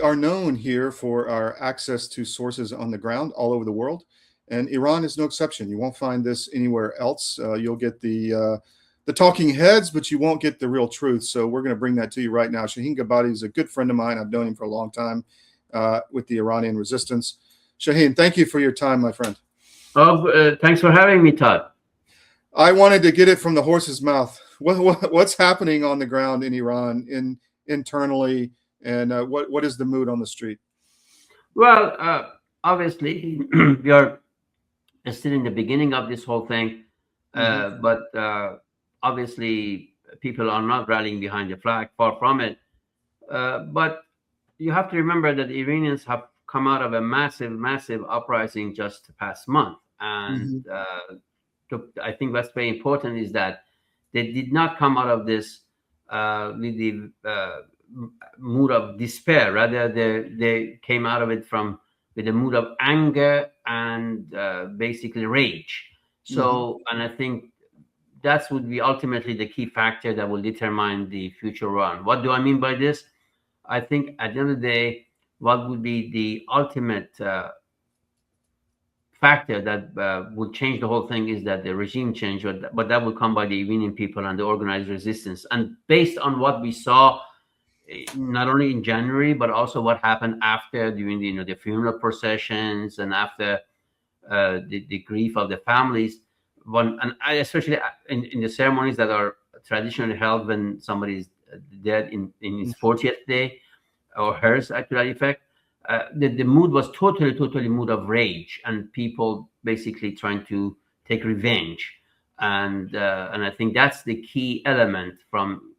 are known here for our access to sources on the ground all over the world, and Iran is no exception. You won't find this anywhere else. You'll get the talking heads, but you won't get the real truth. So we're going to bring that to you right now. Shahine Gobadi is a good friend of mine. I've known him for a long time with the Iranian resistance. Shahine, thank you for your time, my friend. Oh, thanks for having me, Todd. I wanted to get it from the horse's mouth. What's happening on the ground in Iran, internally, and what is the mood on the street? Well, obviously, we are still in the beginning of this whole thing, but obviously, people are not rallying behind the flag, far from it. But you have to remember that the Iranians have come out of a massive, massive uprising just the past month. And I think what's very important is that they did not come out of this with the mood of despair. Rather, they came out of it with a mood of anger and basically rage. So, and I think that would be ultimately the key factor that will determine the future run. What do I mean by this? I think at the end of the day, what would be the ultimate factor that would change the whole thing is that the regime change, but that will come by the Iranian people and the organized resistance. And based on what we saw, not only in January, but also what happened after during the funeral processions and after the grief of the families, and especially in the ceremonies that are traditionally held when somebody is dead in his 40th day or hers, to that effect. The mood was totally mood of rage and people basically trying to take revenge, and I think that's the key element from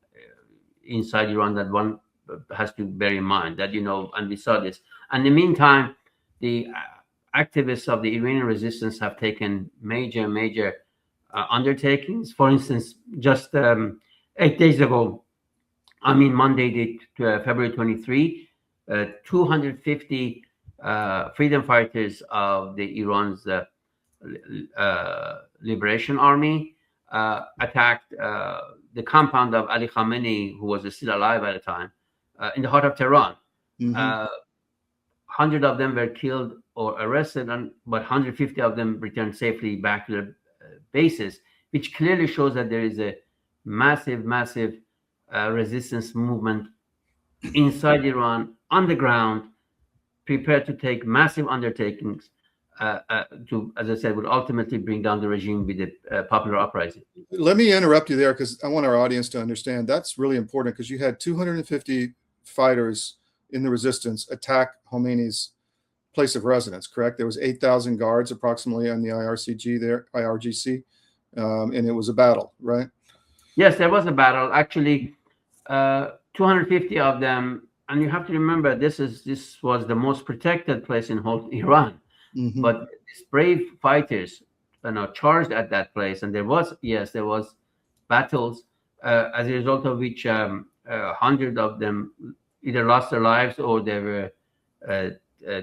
inside Iran that one has to bear in mind, that and we saw this. And in the meantime, the activists of the Iranian resistance have taken major undertakings. For instance, just 8 days ago, Monday, February 23. 250 freedom fighters of the Iran's Liberation Army attacked the compound of Ali Khamenei, who was still alive at the time, in the heart of Tehran. 100 of them were killed or arrested, but 150 of them returned safely back to their bases, which clearly shows that there is a massive resistance movement inside Iran, on the ground, prepared to take massive undertakings to, as I said, would ultimately bring down the regime with the popular uprising. Let me interrupt you there because I want our audience to understand that's really important, because you had 250 fighters in the resistance attack Khomeini's place of residence, correct? There was 8,000 guards approximately on the IRGC, and it was a battle, right? Yes, there was a battle. Actually, 250 of them, and you have to remember this was the most protected place in whole Iran. But these brave fighters charged at that place, and there was battles as a result of which 100 of them either lost their lives or they were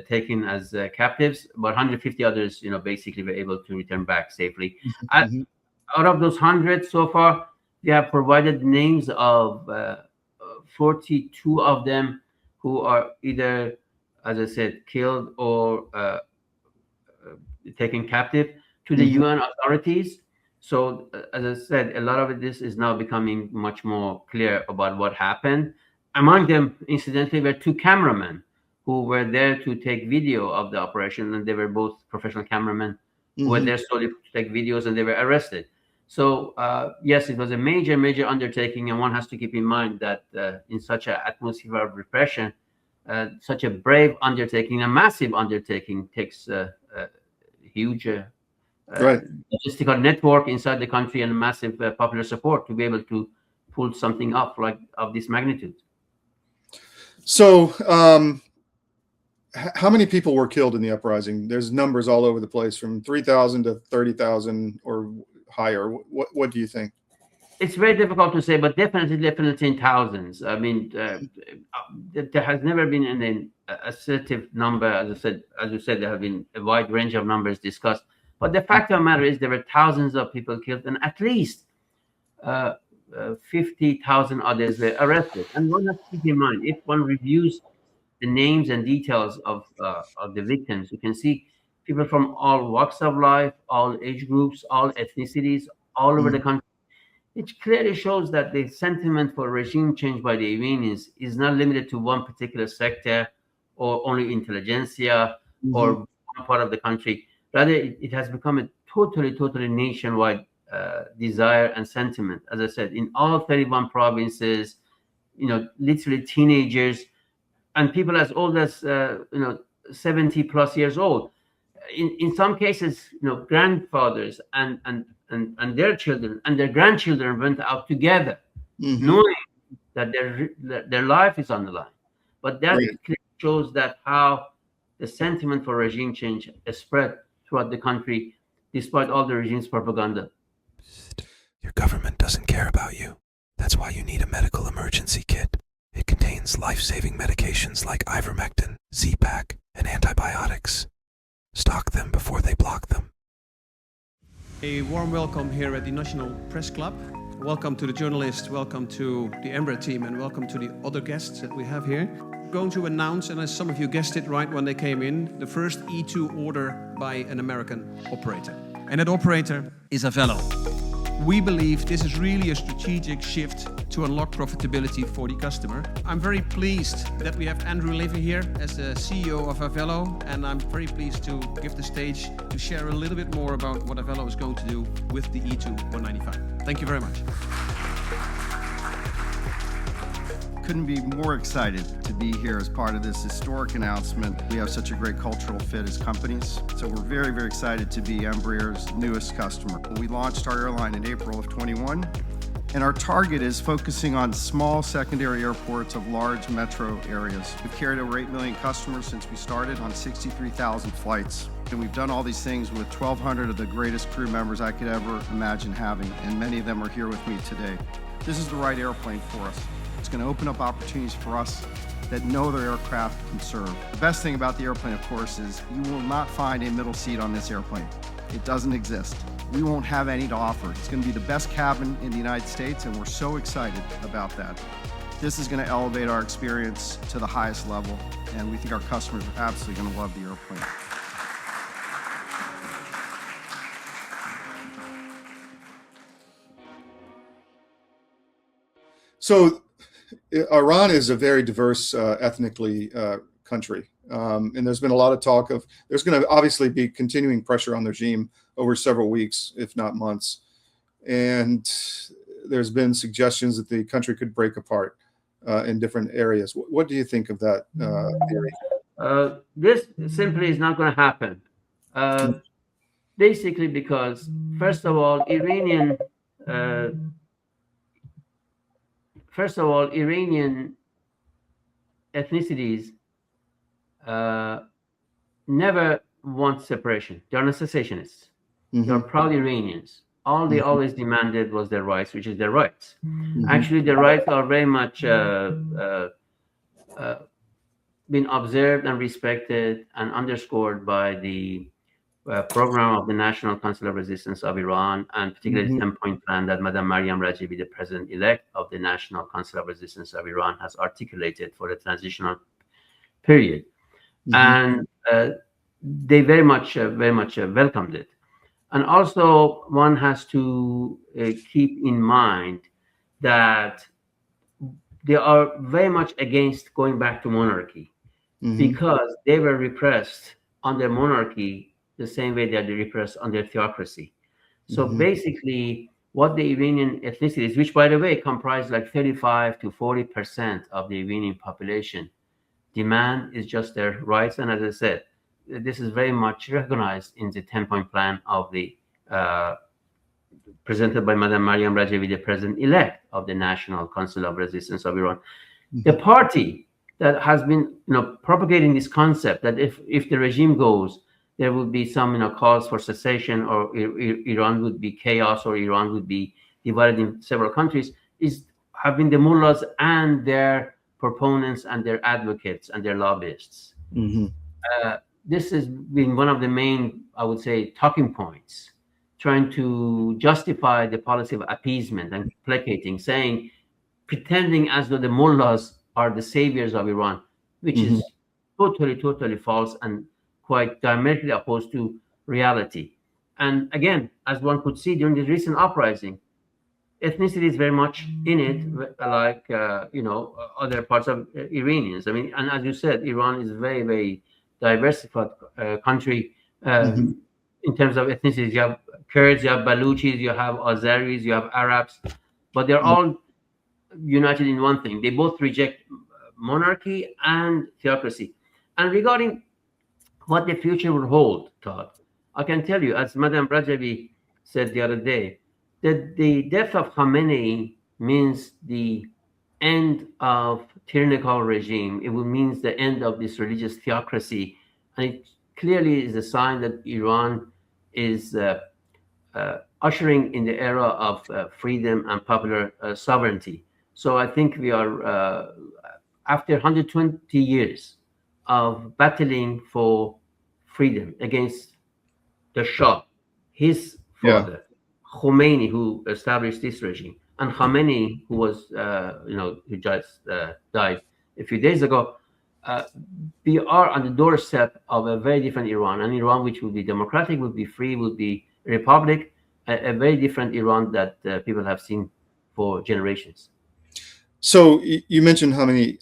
taken as captives, but 150 others basically were able to return back safely. Out of those 100 so far, we have provided names of 42 of them who are either, as I said, killed or taken captive to the UN authorities. So, as I said, a lot of this is now becoming much more clear about what happened. Among them, incidentally, were 2 cameramen who were there to take video of the operation, and they were both professional cameramen who were there solely to take videos, and they were arrested. So, yes, it was a major undertaking, and one has to keep in mind that in such an atmosphere of repression, such a brave undertaking, a massive undertaking, takes a huge logistical network inside the country and massive popular support to be able to pull something up like of this magnitude. So, how many people were killed in the uprising? There's numbers all over the place, from 3,000 to 30,000 or higher. What do you think? It's very difficult to say, but definitely in thousands. I mean, there has never been an assertive number. As you said, there have been a wide range of numbers discussed. But the fact of the matter is, there were thousands of people killed, and at least 50,000 others were arrested. And one has to keep in mind, if one reviews the names and details of the victims, you can see people from all walks of life, all age groups, all ethnicities, all over the country. It clearly shows that the sentiment for regime change by the Iranians is not limited to one particular sector or only intelligentsia or one part of the country. Rather, it has become a totally nationwide desire and sentiment. As I said, in all 31 provinces, literally teenagers and people as old as 70 plus years old. In some cases, grandfathers and their children and their grandchildren went out together, knowing that their life is on the line. But that shows that how the sentiment for regime change is spread throughout the country, despite all the regime's propaganda. Your government doesn't care about you. That's why you need a medical emergency kit. It contains life-saving medications like ivermectin, Z-Pak, and antibiotics. Stock them before they block them. A warm welcome here at the National Press Club. Welcome to the journalists, welcome to the Embraer team, and welcome to the other guests that we have here. I'm going to announce, and as some of you guessed it right when they came in, the first E2 order by an American operator. And that operator is Avello. We believe this is really a strategic shift to unlock profitability for the customer. I'm very pleased that we have Andrew Levy here as the CEO of Avello, and I'm very pleased to give the stage to share a little bit more about what Avello is going to do with the E2 195. Thank you very much. Couldn't be more excited to be here as part of this historic announcement. We have such a great cultural fit as companies, so we're very excited to be Embraer's newest customer. We launched our airline in April of 21, and our target is focusing on small secondary airports of large metro areas. We've carried over 8 million customers since we started on 63,000 flights. And we've done all these things with 1,200 of the greatest crew members I could ever imagine having, and many of them are here with me today. This is the right airplane for us. It's going to open up opportunities for us that no other aircraft can serve. The best thing about the airplane, of course, is you will not find a middle seat on this airplane. It doesn't exist. We won't have any to offer. It's going to be the best cabin in the United States, and we're so excited about that. This is going to elevate our experience to the highest level, and we think our customers are absolutely going to love the airplane. So Iran is a very diverse ethnically country. And there's been a lot of talk of, there's going to obviously be continuing pressure on the regime over several weeks, if not months. And there's been suggestions that the country could break apart in different areas. What do you think of that theory? This simply is not going to happen. Basically because, first of all, Iranian ethnicities never want separation. They're not secessionists. They're proud Iranians. All they always demanded was their rights, which is their rights. Actually, their rights are very much been observed and respected and underscored by the program of the National Council of Resistance of Iran, and particularly the 10-point plan that Madam Mariam Rajavi, the president-elect of the National Council of Resistance of Iran, has articulated for the transitional period. And they very much welcomed it. And also, one has to keep in mind that they are very much against going back to monarchy because they were repressed under monarchy the same way that they repressed under theocracy. So basically, what the Iranian ethnicities, which by the way comprise like 35 to 40% of the Iranian population, demand is just their rights. And as I said, this is very much recognized in the 10-point plan of the presented by Madam Mariam Rajavi, the president-elect of the National Council of Resistance of Iran. The party that has been propagating this concept that if the regime goes, there will be some calls for secession, or Iran would be chaos, or Iran would be divided in several countries, have been the mullahs and their proponents and their advocates and their lobbyists. This has been one of the main, I would say, talking points, trying to justify the policy of appeasement and placating, pretending as though the mullahs are the saviors of Iran. which is totally false and quite diametrically opposed to reality. And again, as one could see during the recent uprising, ethnicity is very much in it, like other parts of Iranians. I mean, and as you said, Iran is a very diversified country in terms of ethnicities. You have Kurds, you have Baluchis, you have Azeris, you have Arabs, but they're all united in one thing: they both reject monarchy and theocracy. And regarding what the future will hold, Todd, I can tell you, as Madame Rajavi said the other day, that the death of Khamenei means the end of tyrannical regime. It will means the end of this religious theocracy, and it clearly is a sign that Iran is ushering in the era of freedom and popular sovereignty. So I think we are after 120 years of battling for freedom against the Shah, his father, Khomeini, who established this regime, and Khamenei, who was, who just died a few days ago. We are on the doorstep of a very different Iran, an Iran which will be democratic, will be free, will be a republic, a very different Iran that people have seen for generations. So you mentioned Khamenei.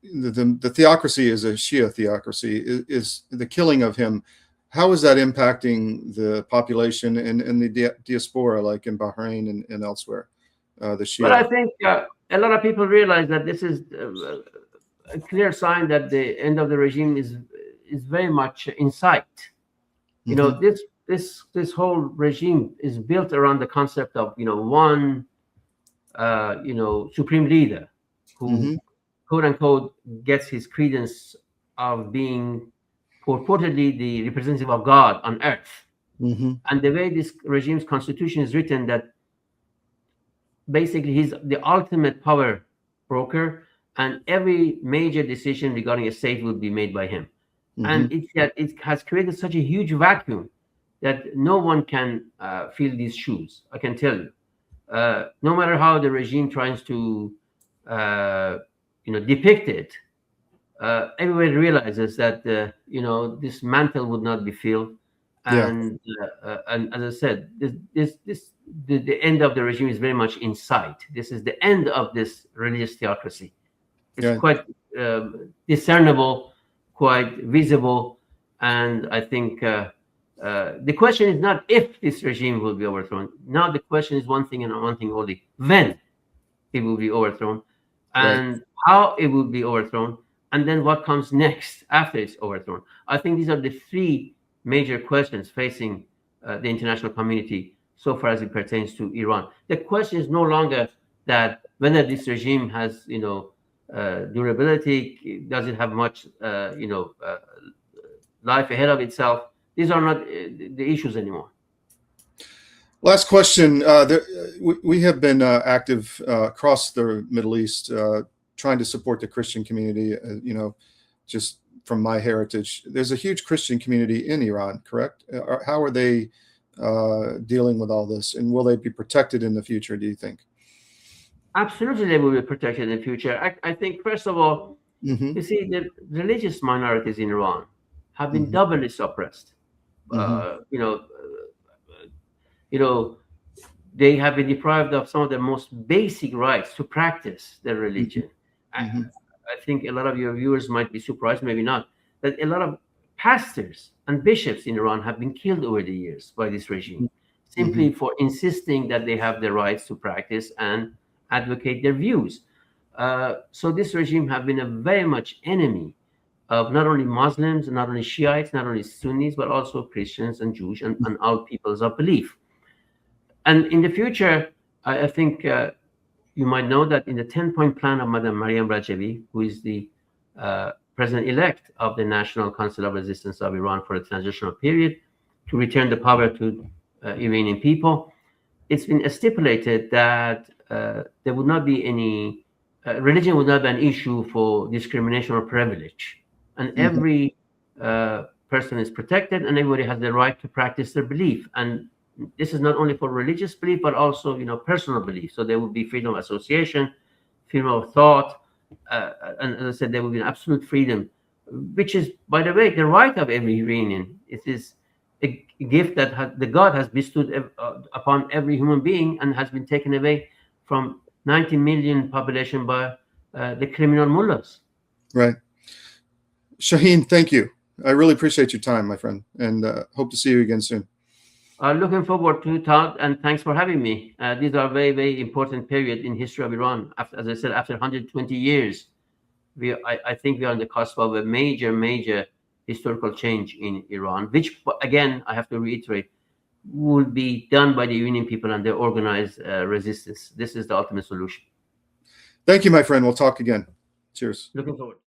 The theocracy is a Shia theocracy. Is the killing of him? How is that impacting the population and the diaspora, like in Bahrain and elsewhere? The Shia. But I think a lot of people realize that this is a clear sign that the end of the regime is very much in sight. You know, this whole regime is built around the concept of one supreme leader who quote unquote gets his credence of being purportedly the representative of God on earth. And the way this regime's constitution is written, that basically he's the ultimate power broker, and every major decision regarding a state will be made by him. And it has created such a huge vacuum that no one can fill these shoes. I can tell you, no matter how the regime tries to depict it, everybody realizes that this mantle would not be filled. And as I said, the end of the regime is very much in sight. This is the end of this religious theocracy. It's quite discernible, quite visible, and I think the question is not if this regime will be overthrown. Now the question is one thing and one thing only: when it will be overthrown, and how it will be overthrown, and then what comes next after it's overthrown. I think these are the three major questions facing the international community so far as it pertains to Iran. The question is no longer that whether this regime has durability, does it have much life ahead of itself. These are not the issues anymore. Last question. We have been active across the Middle East, trying to support the Christian community. Just from my heritage, there's a huge Christian community in Iran, correct? How are they dealing with all this, and will they be protected in the future, do you think? Absolutely, they will be protected in the future. I think, first of all, you see, the religious minorities in Iran have been doubly suppressed. They have been deprived of some of their most basic rights to practice their religion. I think a lot of your viewers might be surprised, maybe not, that a lot of pastors and bishops in Iran have been killed over the years by this regime, simply for insisting that they have the rights to practice and advocate their views. So this regime have been a very much enemy of not only Muslims, not only Shiites, not only Sunnis, but also Christians and Jews and all peoples of belief. And in the future, I think you might know that in the 10-point plan of Madame Mariam Rajavi, who is the president-elect of the National Council of Resistance of Iran for a transitional period, to return the power to Iranian people, it's been stipulated that there would not be any, religion would not be an issue for discrimination or privilege. And every person is protected, and everybody has the right to practice their belief. And this is not only for religious belief, but also, personal belief. So there will be freedom of association, freedom of thought, and as I said, there will be an absolute freedom, which is, by the way, the right of every Iranian. It is a gift that the God has bestowed upon every human being and has been taken away from 90 million population by the criminal mullahs. Right. Shahine, thank you. I really appreciate your time, my friend, and hope to see you again soon. Looking forward to Todd, and thanks for having me. These are very, very important period in history of Iran. As I said, after 120 years, I think we are on the cusp of a major historical change in Iran, which, again, I have to reiterate, will be done by the Iranian people and their organized resistance. This is the ultimate solution. Thank you, my friend. We'll talk again. Cheers. Looking forward.